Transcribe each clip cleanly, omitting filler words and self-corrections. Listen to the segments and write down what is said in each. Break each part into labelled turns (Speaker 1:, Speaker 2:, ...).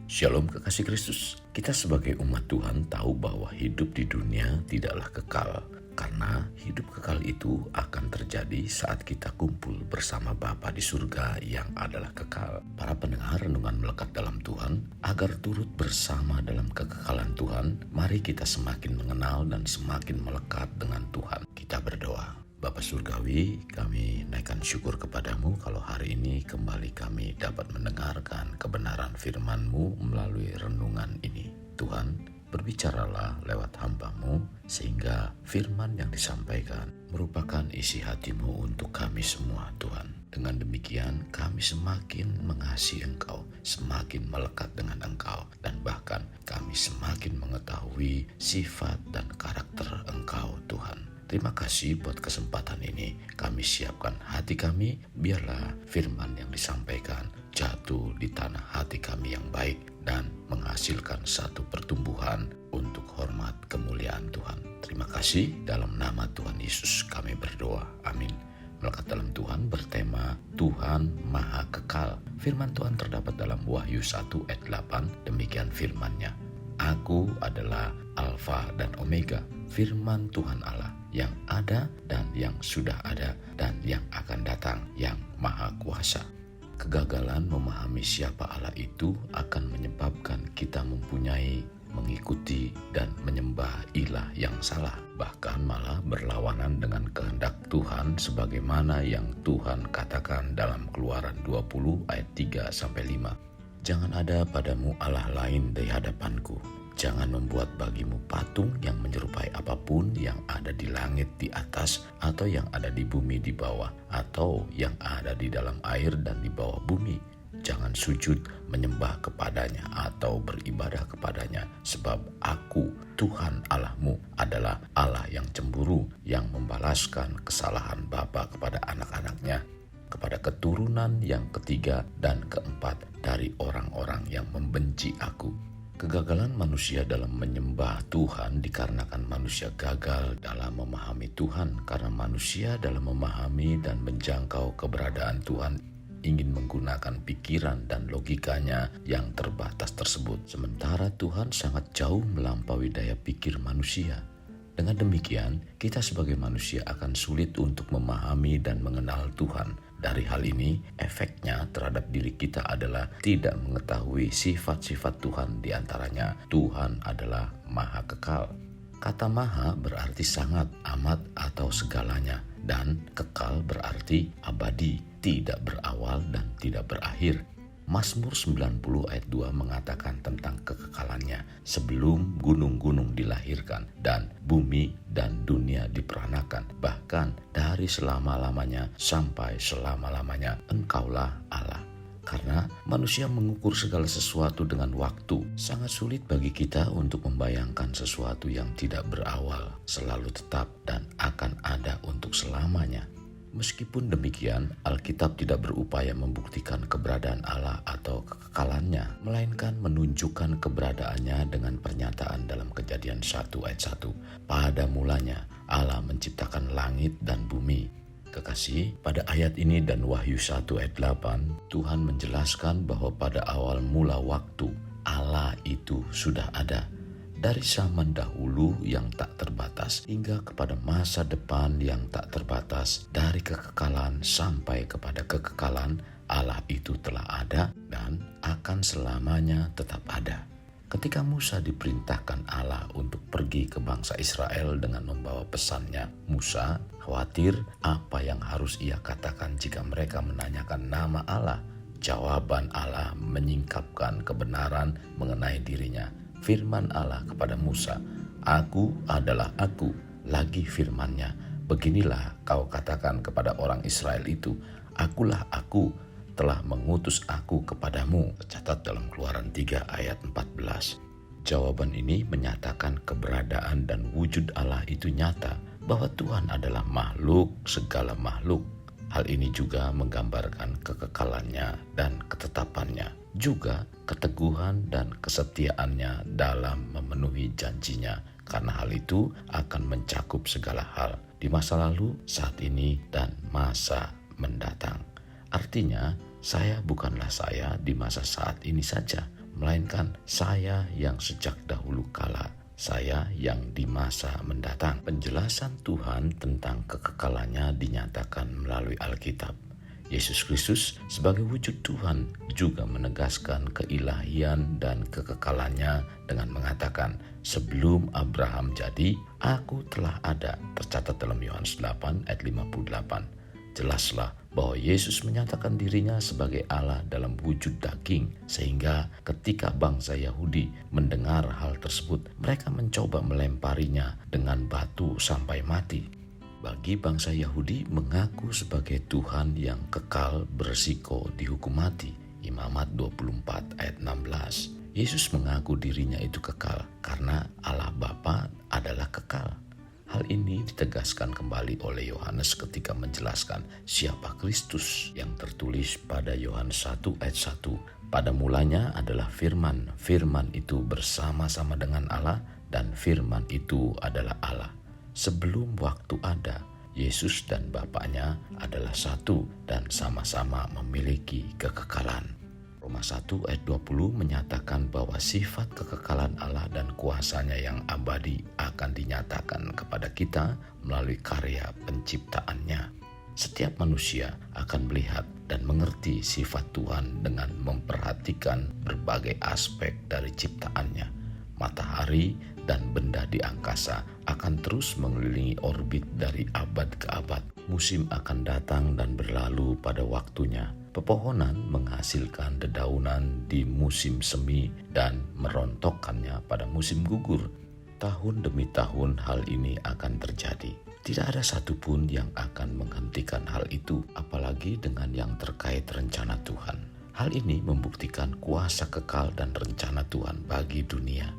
Speaker 1: Shalom kekasih Kristus. Kita sebagai umat Tuhan tahu bahwa hidup di dunia tidaklah kekal, karena hidup kekal itu akan terjadi saat kita kumpul bersama Bapa di surga yang adalah kekal. Para pendengar renungan melekat dalam Tuhan, agar turut bersama dalam kekekalan Tuhan, mari kita semakin mengenal dan semakin melekat dengan Tuhan. Kita berdoa. Bapa Surgawi, kami naikkan syukur kepadamu kalau hari ini kembali kami dapat mendengarkan kebenaran firman-Mu melalui renungan ini. Tuhan, berbicaralah lewat hamba-Mu sehingga firman yang disampaikan merupakan isi hati-Mu untuk kami semua, Tuhan. Dengan demikian kami semakin mengasihi Engkau, semakin melekat dengan Engkau, dan bahkan kami semakin mengetahui sifat dan karakter Engkau, Tuhan. Terima kasih buat kesempatan ini. Kami siapkan hati kami, biarlah firman yang disampaikan jatuh di tanah hati kami yang baik dan menghasilkan satu pertumbuhan untuk hormat kemuliaan Tuhan. Terima kasih, dalam nama Tuhan Yesus kami berdoa. Amin. Melekat dalam Tuhan bertema Tuhan Maha Kekal. Firman Tuhan terdapat dalam Wahyu 1 ayat 8. Demikian firman-Nya. Aku adalah Alfa dan Omega, firman Tuhan Allah, yang ada dan yang sudah ada dan yang akan datang, yang Maha Kuasa. Kegagalan memahami siapa Allah itu akan menyebabkan kita mempunyai, mengikuti, dan menyembah ilah yang salah, bahkan malah berlawanan dengan kehendak Tuhan sebagaimana yang Tuhan katakan dalam Keluaran 20 ayat 3-5. Jangan ada padamu Allah lain di hadapanku. Jangan membuat bagimu patung yang menyerupai apapun yang ada di langit di atas, atau yang ada di bumi di bawah, atau yang ada di dalam air dan di bawah bumi. Jangan sujud menyembah kepadanya atau beribadah kepadanya, sebab aku, Tuhan Allahmu, adalah Allah yang cemburu, yang membalaskan kesalahan bapa kepada anak-anaknya, kepada keturunan yang ketiga dan keempat dari orang-orang yang membenci aku. Kegagalan manusia dalam menyembah Tuhan dikarenakan manusia gagal dalam memahami Tuhan, karena manusia dalam memahami dan menjangkau keberadaan Tuhan ingin menggunakan pikiran dan logikanya yang terbatas tersebut, sementara Tuhan sangat jauh melampaui daya pikir manusia. Dengan demikian, kita sebagai manusia akan sulit untuk memahami dan mengenal Tuhan. Dari hal ini, efeknya terhadap diri kita adalah tidak mengetahui sifat-sifat Tuhan, di antaranya Tuhan adalah Maha Kekal. Kata maha berarti sangat, amat, atau segalanya, dan kekal berarti abadi, tidak berawal dan tidak berakhir. Mazmur 90 ayat 2 mengatakan tentang kekekalannya sebelum gunung-gunung dilahirkan dan bumi dan dunia diperanakan. Bahkan dari selama-lamanya sampai selama-lamanya Engkaulah Allah. Karena manusia mengukur segala sesuatu dengan waktu, sangat sulit bagi kita untuk membayangkan sesuatu yang tidak berawal, selalu tetap, dan akan ada untuk selamanya. Meskipun demikian, Alkitab tidak berupaya membuktikan keberadaan Allah atau kekekalannya, melainkan menunjukkan keberadaannya dengan pernyataan dalam Kejadian 1 ayat 1. Pada mulanya Allah menciptakan langit dan bumi. Kekasih, pada ayat ini dan Wahyu 1 ayat 8, Tuhan menjelaskan bahwa pada awal mula waktu Allah itu sudah ada. Dari zaman dahulu yang tak terbatas hingga kepada masa depan yang tak terbatas, dari kekekalan sampai kepada kekekalan, Allah itu telah ada dan akan selamanya tetap ada. Ketika Musa diperintahkan Allah untuk pergi ke bangsa Israel dengan membawa pesannya, Musa khawatir apa yang harus ia katakan jika mereka menanyakan nama Allah. Jawaban Allah menyingkapkan kebenaran mengenai dirinya. Firman Allah kepada Musa, Aku adalah Aku. Lagi firman-Nya, beginilah kau katakan kepada orang Israel itu, Akulah Aku, telah mengutus Aku kepadamu. Tercatat dalam Keluaran 3 ayat 14. Jawaban ini menyatakan keberadaan dan wujud Allah itu nyata, bahwa Tuhan adalah makhluk segala makhluk. Hal ini juga menggambarkan kekekalannya dan ketetapannya, juga keteguhan dan kesetiaannya dalam memenuhi janjinya, karena hal itu akan mencakup segala hal di masa lalu, saat ini, dan masa mendatang. Artinya, saya bukanlah saya di masa saat ini saja, melainkan saya yang sejak dahulu kala, saya yang di masa mendatang. Penjelasan Tuhan tentang kekekalannya dinyatakan melalui Alkitab. Yesus Kristus sebagai wujud Tuhan juga menegaskan keilahian dan kekekalannya dengan mengatakan, sebelum Abraham jadi, aku telah ada, tercatat dalam Yohanes 8 ayat 58. Jelaslah bahwa Yesus menyatakan dirinya sebagai Allah dalam wujud daging, sehingga ketika bangsa Yahudi mendengar hal tersebut, mereka mencoba melemparinya dengan batu sampai mati. Bagi bangsa Yahudi, mengaku sebagai Tuhan yang kekal berisiko dihukum mati. Imamat 24 ayat 16. Yesus mengaku dirinya itu kekal karena Allah Bapa adalah kekal. Hal ini ditegaskan kembali oleh Yohanes ketika menjelaskan siapa Kristus yang tertulis pada Yohanes 1 ayat 1. Pada mulanya adalah firman, firman itu bersama-sama dengan Allah dan firman itu adalah Allah. Sebelum waktu ada, Yesus dan Bapaknya adalah satu dan sama-sama memiliki kekekalan. Roma 1 ayat 20 menyatakan bahwa sifat kekekalan Allah dan kuasanya yang abadi akan dinyatakan kepada kita melalui karya penciptaannya. Setiap manusia akan melihat dan mengerti sifat Tuhan dengan memperhatikan berbagai aspek dari ciptaannya. Matahari dan benda di angkasa akan terus mengelilingi orbit dari abad ke abad. Musim akan datang dan berlalu pada waktunya. Pepohonan menghasilkan dedaunan di musim semi dan merontokkannya pada musim gugur. Tahun demi tahun hal ini akan terjadi. Tidak ada satupun yang akan menghentikan hal itu, apalagi dengan yang terkait rencana Tuhan. Hal ini membuktikan kuasa kekal dan rencana Tuhan bagi dunia.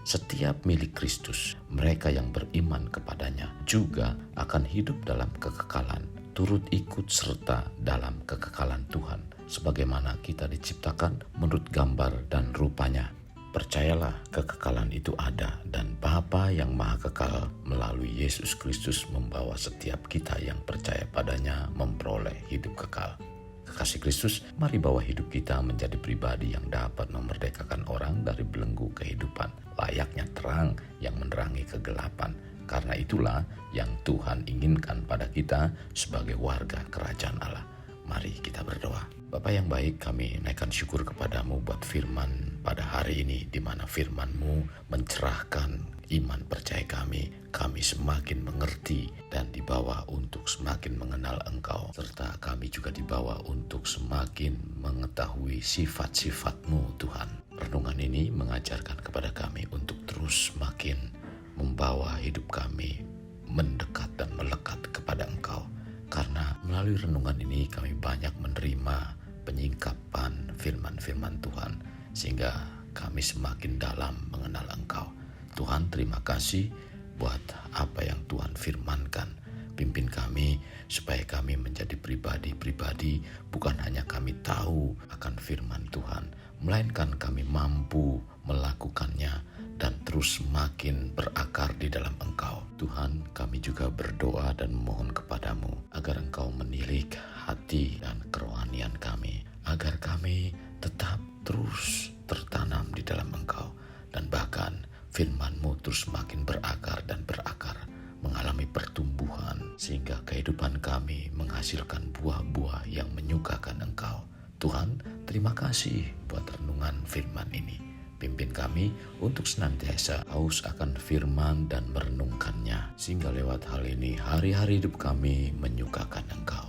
Speaker 1: Setiap milik Kristus, mereka yang beriman kepadanya juga akan hidup dalam kekekalan, turut ikut serta dalam kekekalan Tuhan, sebagaimana kita diciptakan menurut gambar dan rupanya. Percayalah, kekekalan itu ada dan Bapa yang Maha Kekal melalui Yesus Kristus membawa setiap kita yang percaya padanya memperoleh hidup kekal. Kekasih Kristus, mari bawa hidup kita menjadi pribadi yang dapat memerdekakan orang dari belenggu kehidupan, layaknya terang yang menerangi kegelapan. Karena itulah yang Tuhan inginkan pada kita sebagai warga kerajaan Allah. Mari kita berdoa. Bapa yang baik, kami naikkan syukur kepadamu buat firman pada hari ini, di mana firman-Mu mencerahkan iman percaya kami semakin mengerti dan dibawa untuk semakin mengenal Engkau, serta kami juga dibawa untuk semakin mengetahui sifat-sifat-Mu Tuhan. Renungan ini mengajarkan kepada kami untuk terus semakin membawa hidup kami mendekat dan melekat kepada Engkau. Karena melalui renungan ini kami banyak menerima penyingkapan firman-firman Tuhan, sehingga kami semakin dalam mengenal Engkau. Tuhan, terima kasih buat apa yang Tuhan firmankan. Pimpin kami supaya kami menjadi pribadi-pribadi, bukan hanya kami tahu akan firman Tuhan, melainkan kami mampu melakukannya dan terus semakin berakar di dalam Engkau. Tuhan, kami juga berdoa dan memohon kepadamu agar Engkau menilik hati dan kerohanian kami, agar kami tetap terus tertanam di dalam Engkau, dan bahkan firman-Mu terus semakin berakar dan berakar, mengalami pertumbuhan, sehingga kehidupan kami menghasilkan buah-buah yang menyukakan Engkau. Tuhan, terima kasih buat renungan firman ini. Pimpin kami untuk senantiasa haus akan firman dan merenungkannya, sehingga lewat hal ini hari-hari hidup kami menyukakan Engkau.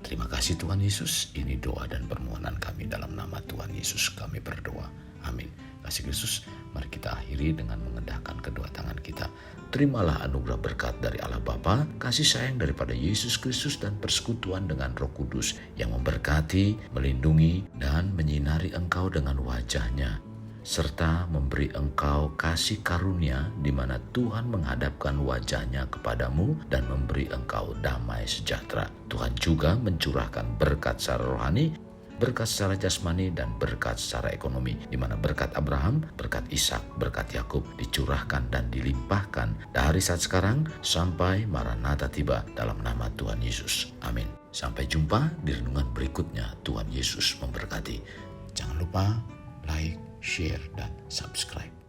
Speaker 1: Terima kasih Tuhan Yesus, ini doa dan permohonan kami dalam nama Tuhan Yesus kami berdoa. Amin. Kasih Kristus, mari kita akhiri dengan mengendahkan kedua tangan kita. Terimalah anugerah berkat dari Allah Bapa, kasih sayang daripada Yesus Kristus, dan persekutuan dengan Roh Kudus yang memberkati, melindungi, dan menyinari engkau dengan wajah-Nya, serta memberi engkau kasih karunia di mana Tuhan menghadapkan wajah-Nya kepadamu dan memberi engkau damai sejahtera. Tuhan juga mencurahkan berkat secara rohani, berkat secara jasmani, dan berkat secara ekonomi, di mana berkat Abraham, berkat Ishak, berkat Yakub dicurahkan dan dilimpahkan dari saat sekarang sampai Maranatha tiba, dalam nama Tuhan Yesus. Amin. Sampai jumpa di renungan berikutnya. Tuhan Yesus memberkati. Jangan lupa like, share, dan subscribe.